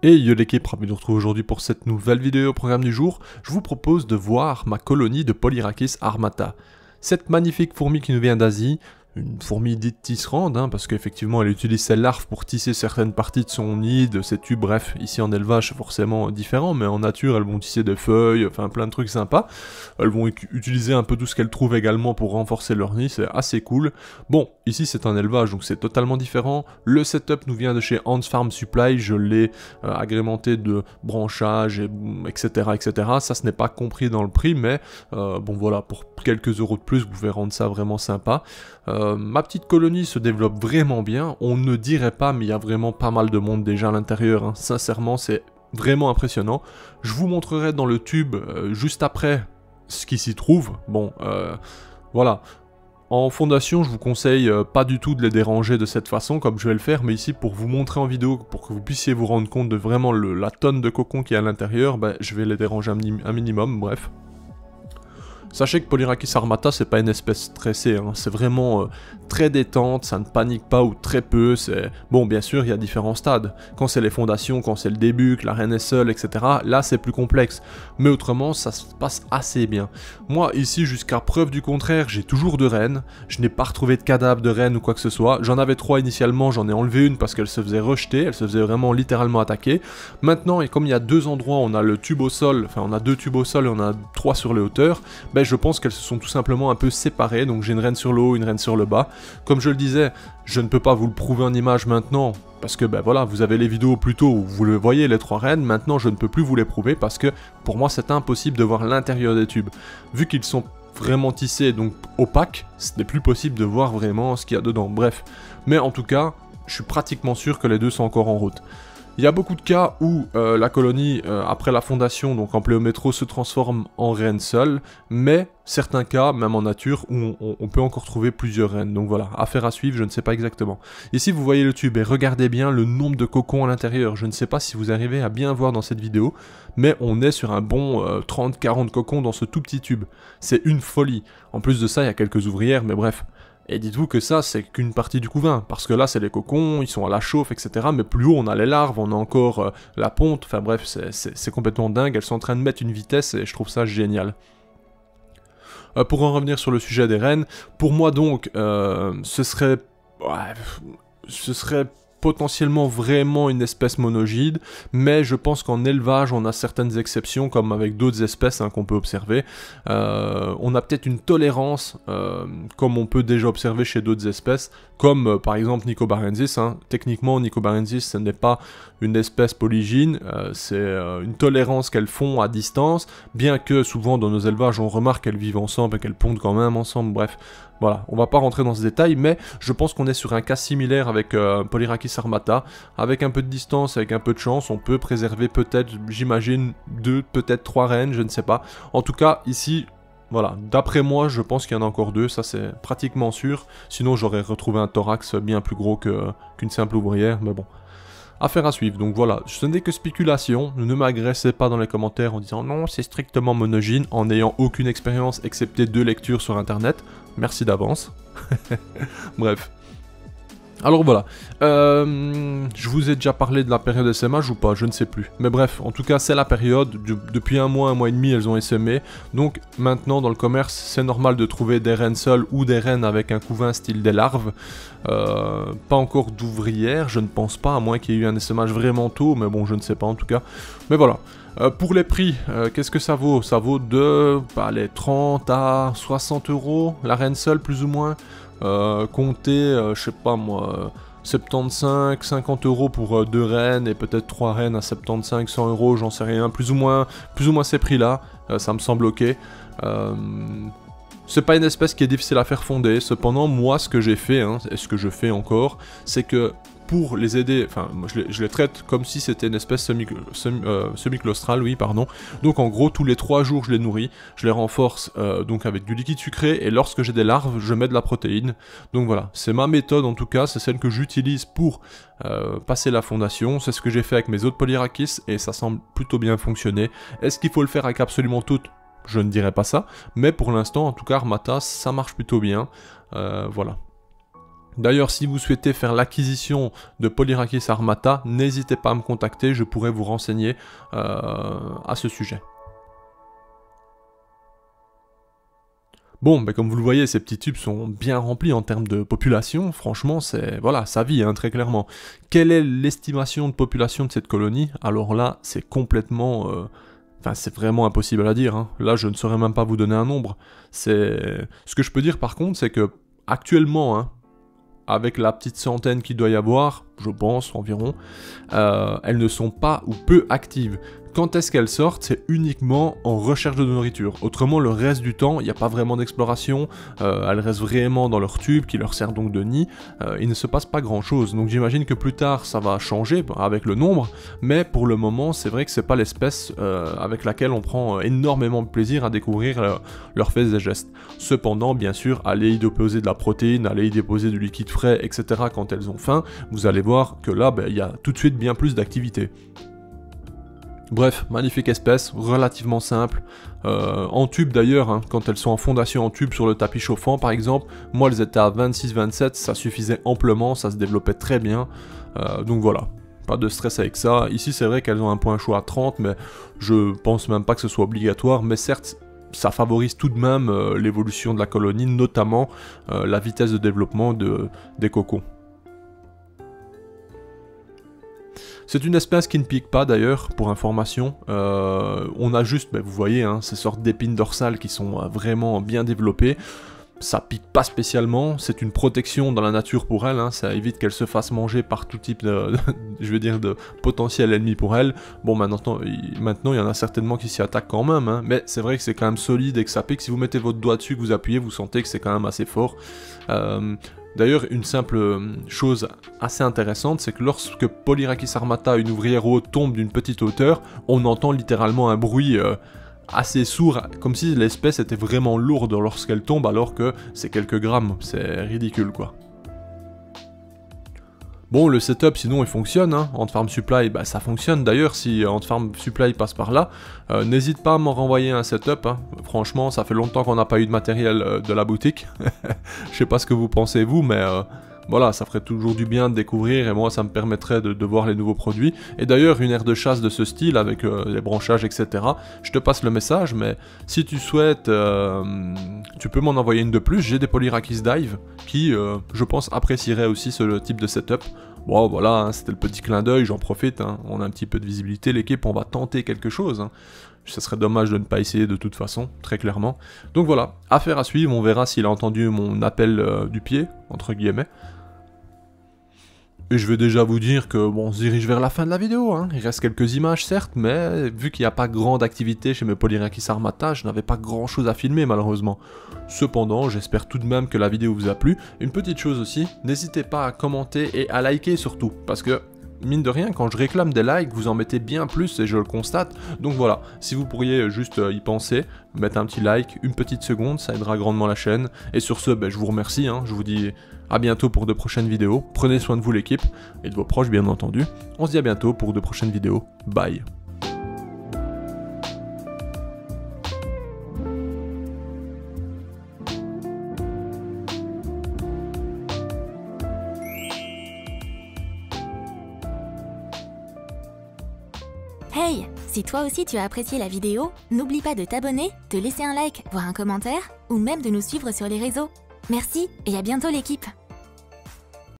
Et yo l'équipe, ravi de vous retrouver aujourd'hui pour cette nouvelle vidéo au programme du jour. Je vous propose de voir ma colonie de Polyrhachis armata. Cette magnifique fourmi qui nous vient d'Asie, une fourmi dite tisserande, parce qu'effectivement elle utilise ses larves pour tisser certaines parties de son nid, de ses tubes, bref, ici en élevage c'est forcément différent, mais en nature elles vont tisser des feuilles, enfin plein de trucs sympas. Elles vont utiliser un peu tout ce qu'elles trouvent également pour renforcer leur nid, c'est assez cool. Bon, ici c'est un élevage donc c'est totalement différent. Le setup nous vient de chez Hans Farm Supply, je l'ai agrémenté de branchages, etc., etc. Ça ce n'est pas compris dans le prix, mais bon voilà, pour quelques euros de plus vous pouvez rendre ça vraiment sympa. Ma petite colonie se développe vraiment bien, on ne dirait pas, mais il y a vraiment pas mal de monde déjà à l'intérieur, hein. Sincèrement c'est vraiment impressionnant. Je vous montrerai dans le tube juste après ce qui s'y trouve. Bon, voilà. En fondation, je vous conseille pas du tout de les déranger de cette façon, comme je vais le faire, mais ici, pour vous montrer en vidéo, pour que vous puissiez vous rendre compte de vraiment la tonne de cocons qui est à l'intérieur, ben, je vais les déranger un minimum, bref. Sachez que Polyrhachis armata, c'est pas une espèce stressée, hein. C'est vraiment très détente, ça ne panique pas ou très peu, c'est... Bon, bien sûr, il y a différents stades. Quand c'est les fondations, quand c'est le début, que la reine est seule, etc., là, c'est plus complexe. Mais autrement, ça se passe assez bien. Moi, ici, jusqu'à preuve du contraire, j'ai toujours de reines. Je n'ai pas retrouvé de cadavre de reine ou quoi que ce soit. J'en avais 3 initialement, j'en ai enlevé une parce qu'elle se faisait rejeter, elle se faisait vraiment littéralement attaquer. Maintenant, et comme il y a 2 endroits, on a le tube au sol, enfin, on a 2 tubes au sol et on a 3 sur les hauteurs, ben, je pense qu'elles se sont tout simplement un peu séparées, donc j'ai une reine sur le haut, une reine sur le bas. Comme je le disais, je ne peux pas vous le prouver en image maintenant, parce que ben voilà, vous avez les vidéos plus tôt où vous le voyez les 3 reines, maintenant je ne peux plus vous les prouver parce que pour moi c'est impossible de voir l'intérieur des tubes. Vu qu'ils sont vraiment tissés, donc opaques, ce n'est plus possible de voir vraiment ce qu'il y a dedans, bref. Mais en tout cas, je suis pratiquement sûr que les deux sont encore en route. Il y a beaucoup de cas où la colonie, après la fondation, donc en pléométro, se transforme en reine seule, mais certains cas, même en nature, où on peut encore trouver plusieurs reines. Donc voilà, affaire à suivre, je ne sais pas exactement. Ici, vous voyez le tube, et regardez bien le nombre de cocons à l'intérieur. Je ne sais pas si vous arrivez à bien voir dans cette vidéo, mais on est sur un bon 30-40 cocons dans ce tout petit tube. C'est une folie. En plus de ça, il y a quelques ouvrières, mais bref. Et dites-vous que ça, c'est qu'une partie du couvain, parce que là, c'est les cocons, ils sont à la chauffe, etc. Mais plus haut, on a les larves, on a encore la ponte, enfin bref, c'est complètement dingue, elles sont en train de mettre une vitesse, et je trouve ça génial. Pour en revenir sur le sujet des reines, pour moi donc, ce serait potentiellement vraiment une espèce monogyne, mais je pense qu'en élevage on a certaines exceptions comme avec d'autres espèces qu'on peut observer. On a peut-être une tolérance comme on peut déjà observer chez d'autres espèces, comme par exemple Nicobarensis. Techniquement Nicobarensis ce n'est pas une espèce polygyne, c'est une tolérance qu'elles font à distance, bien que souvent dans nos élevages on remarque qu'elles vivent ensemble et qu'elles pondent quand même ensemble, bref. Voilà, on va pas rentrer dans ce détail, mais je pense qu'on est sur un cas similaire avec Polyrhachis armata. Avec un peu de distance, avec un peu de chance, on peut préserver peut-être, j'imagine, 2, peut-être 3 reines, je ne sais pas. En tout cas, ici, voilà, d'après moi, je pense qu'il y en a encore 2, ça c'est pratiquement sûr. Sinon, j'aurais retrouvé un thorax bien plus gros qu'une simple ouvrière, mais bon. Affaire à suivre, donc voilà, ce n'est que spéculation, ne m'agressez pas dans les commentaires en disant non, c'est strictement monogyne, en n'ayant aucune expérience excepté 2 lectures sur internet, merci d'avance. Bref. Alors voilà, je vous ai déjà parlé de la période essaimage ou pas, je ne sais plus. Mais bref, en tout cas c'est la période, depuis un mois et demi elles ont essaimé. Donc maintenant dans le commerce c'est normal de trouver des reines seules ou des reines avec un couvain style des larves. Pas encore d'ouvrières, je ne pense pas, à moins qu'il y ait eu un essaimage vraiment tôt, mais bon je ne sais pas en tout cas. Mais voilà. Pour les prix, qu'est-ce que ça vaut? Ça vaut de les 30 à 60 €, la reine seule plus ou moins. Comptez, je sais pas moi, 75, 50 € pour 2 reines et peut-être 3 reines à 75, 100 €, j'en sais rien, plus ou moins ces prix-là, ça me semble ok. C'est pas une espèce qui est difficile à faire fonder, cependant moi ce que j'ai fait, et ce que je fais encore, c'est que pour les aider, enfin moi je les traite comme si c'était une espèce semi-claustrale, oui pardon. Donc en gros tous les 3 jours je les nourris, je les renforce donc avec du liquide sucré, et lorsque j'ai des larves je mets de la protéine. Donc voilà, c'est ma méthode en tout cas, c'est celle que j'utilise pour passer la fondation, c'est ce que j'ai fait avec mes autres Polyrakis et ça semble plutôt bien fonctionner. Est-ce qu'il faut le faire avec absolument toutes? Je ne dirais pas ça, mais pour l'instant en tout cas Armata ça marche plutôt bien, voilà. D'ailleurs, si vous souhaitez faire l'acquisition de Polyrakis Armata, n'hésitez pas à me contacter, je pourrais vous renseigner à ce sujet. Bon, ben comme vous le voyez, ces petits tubes sont bien remplis en termes de population, franchement, c'est voilà, ça vit, hein, très clairement. Quelle est l'estimation de population de cette colonie? Alors là, c'est complètement... Enfin, c'est vraiment impossible à dire, hein. Là, je ne saurais même pas vous donner un nombre. Ce que je peux dire par contre, c'est que actuellement, hein, avec la petite centaine qu'il doit y avoir, je pense environ, elles ne sont pas ou peu actives. Quand est-ce qu'elles sortent? C'est uniquement en recherche de nourriture. Autrement, le reste du temps, il n'y a pas vraiment d'exploration, elles restent vraiment dans leur tube qui leur sert donc de nid, il ne se passe pas grand chose. Donc j'imagine que plus tard ça va changer avec le nombre, mais pour le moment c'est vrai que c'est pas l'espèce avec laquelle on prend énormément de plaisir à découvrir leurs faits et gestes. Cependant, bien sûr, allez y déposer de la protéine, allez y déposer du liquide frais, etc. quand elles ont faim, vous allez voir que là, il y a tout de suite bien plus d'activité. Bref, magnifique espèce, relativement simple, en tube d'ailleurs, hein, quand elles sont en fondation en tube sur le tapis chauffant par exemple, moi elles étaient à 26-27, ça suffisait amplement, ça se développait très bien, donc voilà, pas de stress avec ça. Ici c'est vrai qu'elles ont un point chaud à 30, mais je pense même pas que ce soit obligatoire, mais certes, ça favorise tout de même l'évolution de la colonie, notamment la vitesse de développement des cocons. C'est une espèce qui ne pique pas d'ailleurs, pour information. On a juste, vous voyez, hein, ces sortes d'épines dorsales qui sont vraiment bien développées. Ça pique pas spécialement, c'est une protection dans la nature pour elle, hein, ça évite qu'elle se fasse manger par tout type de, je veux dire, de potentiel ennemi pour elle. Bon, maintenant il y en a certainement qui s'y attaquent quand même, hein, mais c'est vrai que c'est quand même solide et que ça pique. Si vous mettez votre doigt dessus, que vous appuyez, vous sentez que c'est quand même assez fort. D'ailleurs, une simple chose assez intéressante, c'est que lorsque Polyrakis armata, une ouvrière haute, tombe d'une petite hauteur, on entend littéralement un bruit assez sourd, comme si l'espèce était vraiment lourde lorsqu'elle tombe, alors que c'est quelques grammes, c'est ridicule quoi. Bon, le setup sinon il fonctionne, hein. Ant Farm Supply, ça fonctionne d'ailleurs si Ant Farm Supply passe par là. N'hésite pas à m'en renvoyer un setup, hein. Franchement ça fait longtemps qu'on n'a pas eu de matériel de la boutique. Je sais pas ce que vous pensez vous, mais voilà, ça ferait toujours du bien de découvrir et moi ça me permettrait de voir les nouveaux produits. Et d'ailleurs une aire de chasse de ce style avec les branchages etc, je te passe le message, mais si tu souhaites, tu peux m'en envoyer une de plus. J'ai des Polyrakis Dive qui je pense apprécieraient aussi ce type de setup. Bon voilà, hein, c'était le petit clin d'œil, j'en profite, hein. On a un petit peu de visibilité, l'équipe, on va tenter quelque chose, hein. Ce serait dommage de ne pas essayer de toute façon, très clairement. Donc voilà, affaire à suivre, on verra s'il a entendu mon appel du pied, entre guillemets. Et je vais déjà vous dire que bon, on se dirige vers la fin de la vidéo, hein. Il reste quelques images certes, mais vu qu'il n'y a pas grande activité chez mes Polyrakis armata, je n'avais pas grand chose à filmer malheureusement. Cependant, j'espère tout de même que la vidéo vous a plu. Une petite chose aussi, n'hésitez pas à commenter et à liker surtout, parce que mine de rien, quand je réclame des likes, vous en mettez bien plus et je le constate. Donc voilà, si vous pourriez juste y penser, mettre un petit like, une petite seconde, ça aidera grandement la chaîne. Et sur ce, je vous remercie, hein. Je vous dis à bientôt pour de prochaines vidéos. Prenez soin de vous l'équipe, et de vos proches bien entendu. On se dit à bientôt pour de prochaines vidéos. Bye. Hey, si toi aussi tu as apprécié la vidéo, n'oublie pas de t'abonner, de laisser un like, voire un commentaire, ou même de nous suivre sur les réseaux. Merci et à bientôt l'équipe!